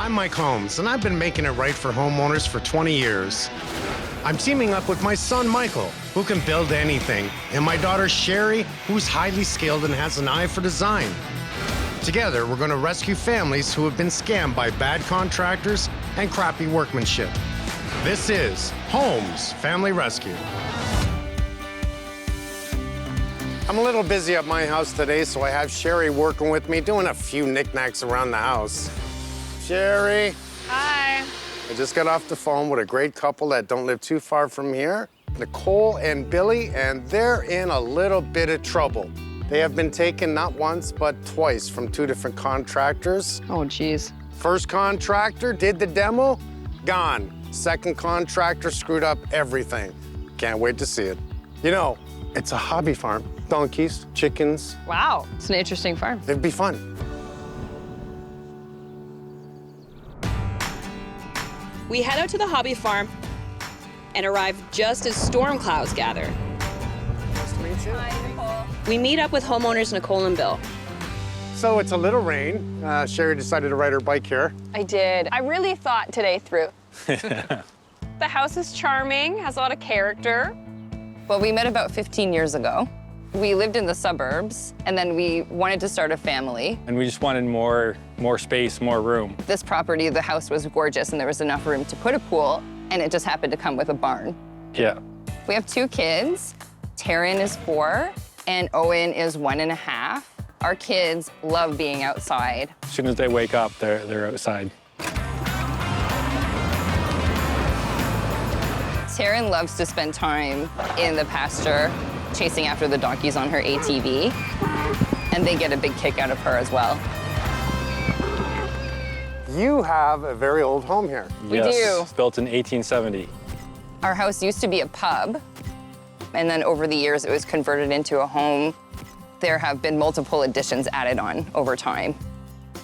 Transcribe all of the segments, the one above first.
I'm Mike Holmes, and I've been making it right for homeowners for 20 years. I'm teaming up with my son, Michael, who can build anything, and my daughter, Sherry, who's highly skilled and has an eye for design. Together, we're going to rescue families who have been scammed by bad contractors and crappy workmanship. This is Holmes Family Rescue. I'm a little busy at my house today, so I have Sherry working with me, doing a few knickknacks around the house. Sherry. Hi. I just got off the phone with a great couple that don't live too far from here, Nicole and Billy, and they're in a little bit of trouble. They have been taken not once, but twice from 2 different contractors. Oh, geez. First contractor did the demo, gone. Second contractor screwed up everything. Can't wait to see it. You know, it's a hobby farm. Donkeys, chickens. Wow, it's an interesting farm. It'd be fun. We head out to the hobby farm and arrive just as storm clouds gather. Nice to meet you. Hi, Nicole. We meet up with homeowners Nicole and Bill. So it's a little rain. Sherry decided to ride her bike here. I did. I really thought today through. The house is charming, has a lot of character. Well, we met about 15 years ago. We lived in the suburbs, and then we wanted to start a family. And we just wanted more space, more room. This property, the house was gorgeous, and there was enough room to put a pool, and it just happened to come with a barn. Yeah. We have 2 kids. Taryn is 4, and Owen is 1.5. Our kids love being outside. As soon as they wake up, they're outside. Taryn loves to spend time in the pasture, chasing after the donkeys on her ATV, and they get a big kick out of her as well. You have a very old home here. We Yes, do. It's built in 1870. Our house used to be a pub, and then over the years it was converted into a home. There have been multiple additions added on over time.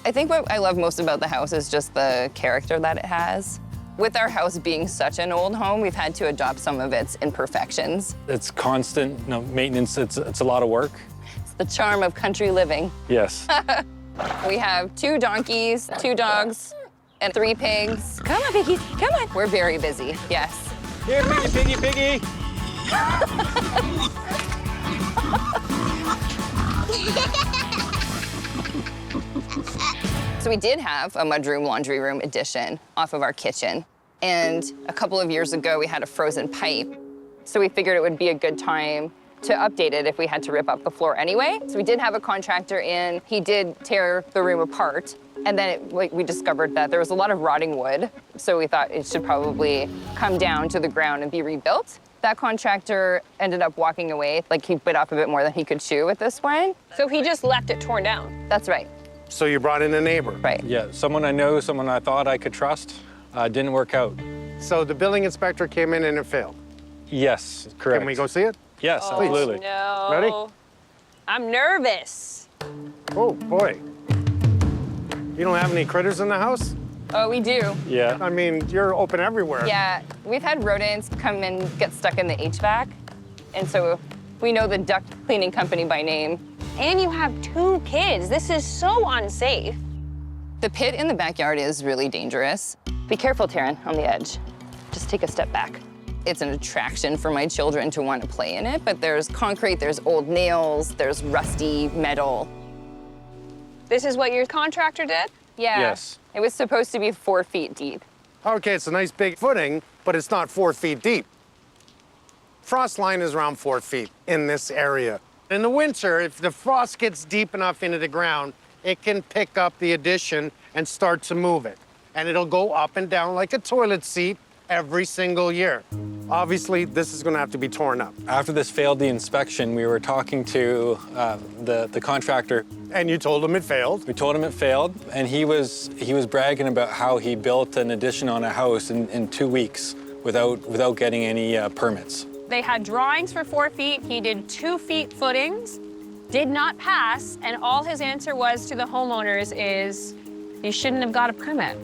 I think what I love most about the house is just the character that it has. With our house being such an old home, we've had to adopt some of its imperfections. It's constant maintenance. It's a lot of work. It's the charm of country living. Yes. We have 2 donkeys, 2 dogs, and 3 pigs. Come on, piggies, come on. We're very busy, yes. Here, piggy, piggy. So we did have a mudroom, laundry room addition off of our kitchen. And a couple of years ago, we had a frozen pipe. So we figured it would be a good time to update it if we had to rip up the floor anyway. So we did have a contractor in. He did tear the room apart. And then we discovered that there was a lot of rotting wood. So we thought it should probably come down to the ground and be rebuilt. That contractor ended up walking away. Like, he bit off a bit more than he could chew with this one. So he just left it torn down. That's right. So you brought in a neighbor. Right. Yeah, someone I know, someone I thought I could trust, didn't work out. So the building inspector came in and it failed. Yes, correct. Can we go see it? Yes, Oh, absolutely. no. Ready? I'm nervous. Oh, boy. You don't have any critters in the house? Oh, we do. Yeah. I mean, you're open everywhere. Yeah, we've had rodents come and get stuck in the HVAC. And so we know the duct cleaning company by name. And you have 2 kids. This is so unsafe. The pit in the backyard is really dangerous. Be careful, Taryn, on the edge. Just take a step back. It's an attraction for my children to want to play in it, but there's concrete, there's old nails, there's rusty metal. This is what your contractor did? Yeah. Yes. It was supposed to be 4 feet deep. Okay, it's a nice big footing, but it's not 4 feet deep. Frost line is around 4 feet in this area. In the winter, if the frost gets deep enough into the ground, it can pick up the addition and start to move it. And it'll go up and down like a toilet seat every single year. Obviously, this is gonna have to be torn up. After this failed the inspection, we were talking to the contractor. And you told him it failed. We told him it failed, and he was bragging about how he built an addition on a house in 2 weeks without getting any permits. They had drawings for 4 feet. He did 2 feet footings, did not pass, and all his answer was to the homeowners is, you shouldn't have got a permit.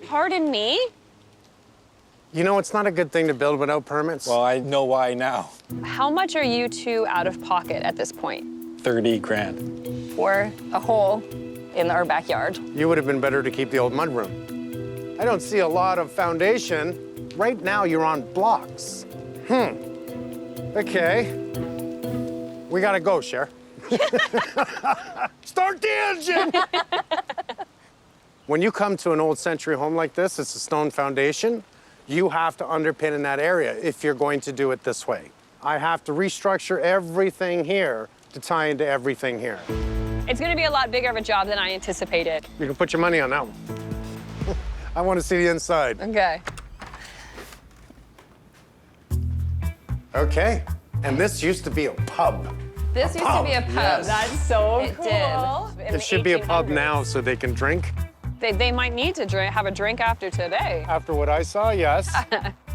Pardon me? You know, it's not a good thing to build without permits. Well, I know why now. How much are you 2 out of pocket at this point? 30 grand. For a hole in our backyard. You would have been better to keep the old mudroom. I don't see a lot of foundation. Right now, you're on blocks. Okay. We gotta go, Cher. Start the engine! When you come to an old century home like this, it's a stone foundation. You have to underpin in that area if you're going to do it this way. I have to restructure everything here to tie into everything here. It's gonna be a lot bigger of a job than I anticipated. You can put your money on that one. I want to see the inside. Okay. Okay. And this used to be a pub. This used to be a pub. Yes. That's so It cool. did. In It the should be a pub 1800s. now so they can drink. They might need to have a drink after today. After what I saw, yes.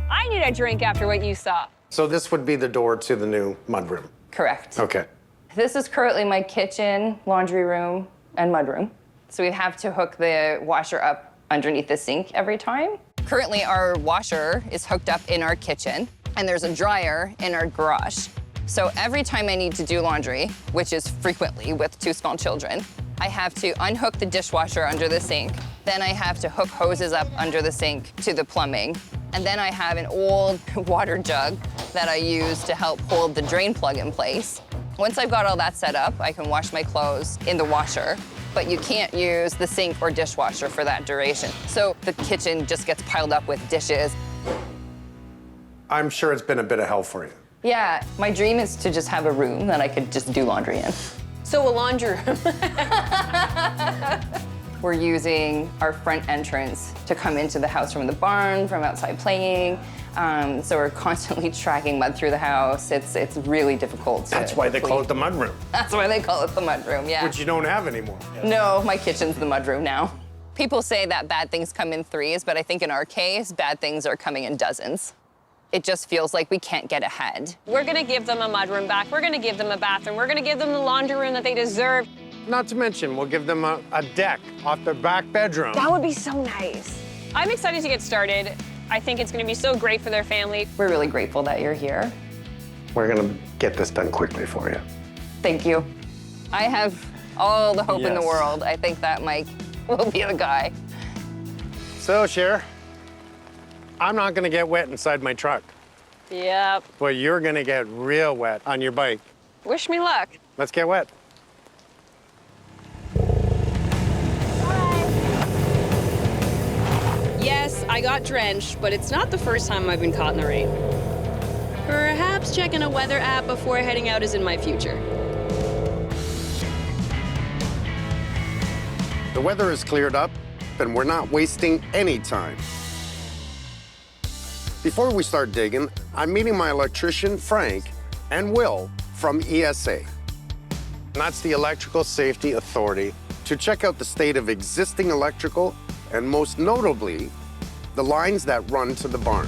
I need a drink after what you saw. So this would be the door to the new mudroom. Correct. Okay. This is currently my kitchen, laundry room, and mudroom. So we have to hook the washer up underneath the sink every time. Currently, our washer is hooked up in our kitchen, and there's a dryer in our garage. So every time I need to do laundry, which is frequently with 2 small children, I have to unhook the dishwasher under the sink. Then I have to hook hoses up under the sink to the plumbing. And then I have an old water jug that I use to help hold the drain plug in place. Once I've got all that set up, I can wash my clothes in the washer, but you can't use the sink or dishwasher for that duration. So the kitchen just gets piled up with dishes. I'm sure it's been a bit of hell for you. Yeah, my dream is to just have a room that I could just do laundry in. So a laundry room. We're using our front entrance to come into the house from the barn, from outside playing. So we're constantly tracking mud through the house. It's really difficult. That's why they call it the mudroom, That's why they call it the mudroom, yeah. which you don't have anymore. No, my kitchen's the mudroom now. People say that bad things come in threes, but I think in our case, bad things are coming in dozens. It just feels like we can't get ahead. We're gonna give them a mudroom back. We're gonna give them a bathroom. We're gonna give them the laundry room that they deserve. Not to mention, we'll give them a deck off their back bedroom. That would be so nice. I'm excited to get started. I think it's gonna be so great for their family. We're really grateful that you're here. We're gonna get this done quickly for you. Thank you. I have all the hope in the Yes. world. I think that Mike will be the guy. So, Cher, I'm not gonna get wet inside my truck, Yep. but you're gonna get real wet on your bike. Wish me luck. Let's get wet. Yes, I got drenched, but it's not the first time I've been caught in the rain. Perhaps checking a weather app before heading out is in my future. The weather has cleared up, and we're not wasting any time. Before we start digging, I'm meeting my electrician, Frank, and Will from ESA. And that's the Electrical Safety Authority, to check out the state of existing electrical and most notably, the lines that run to the barn.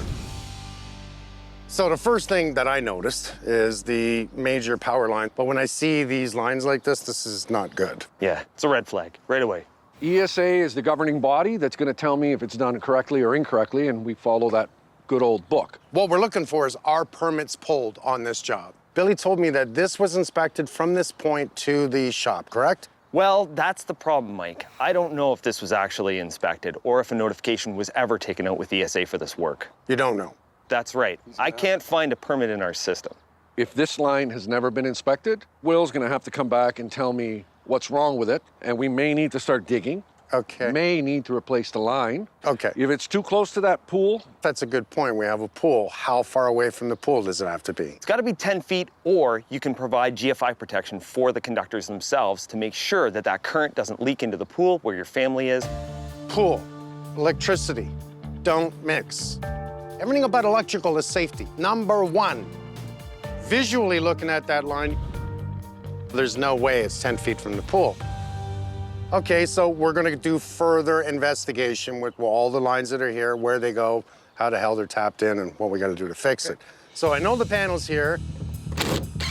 So the first thing that I noticed is the major power line. But when I see these lines like this is not good. Yeah, it's a red flag right away. ESA is the governing body that's going to tell me if it's done correctly or incorrectly, and we follow that good old book. What we're looking for is our permits pulled on this job. Billy told me that this was inspected from this point to the shop, correct? Well, that's the problem, Mike. I don't know if this was actually inspected or if a notification was ever taken out with ESA for this work. You don't know. That's right. I can't find a permit in our system. If this line has never been inspected, Will's going to have to come back and tell me what's wrong with it, and we may need to start digging. Okay. May need to replace the line. Okay. If it's too close to that pool, That's a good point. We have a pool. How far away from the pool does it have to be? It's got to be 10 feet, or you can provide GFI protection for the conductors themselves to make sure that that current doesn't leak into the pool where your family is. Pool, electricity, don't mix. Everything about electrical is safety. Number one, visually looking at that line, there's no way it's 10 feet from the pool. Okay, so we're gonna do further investigation with all the lines that are here, where they go, how the hell they're tapped in, and what we gotta do to fix it. So I know the panel's here.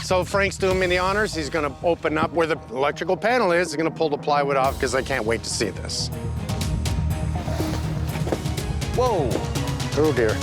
So Frank's doing me the honors. He's gonna open up where the electrical panel is. He's gonna pull the plywood off because I can't wait to see this. Whoa! Oh dear.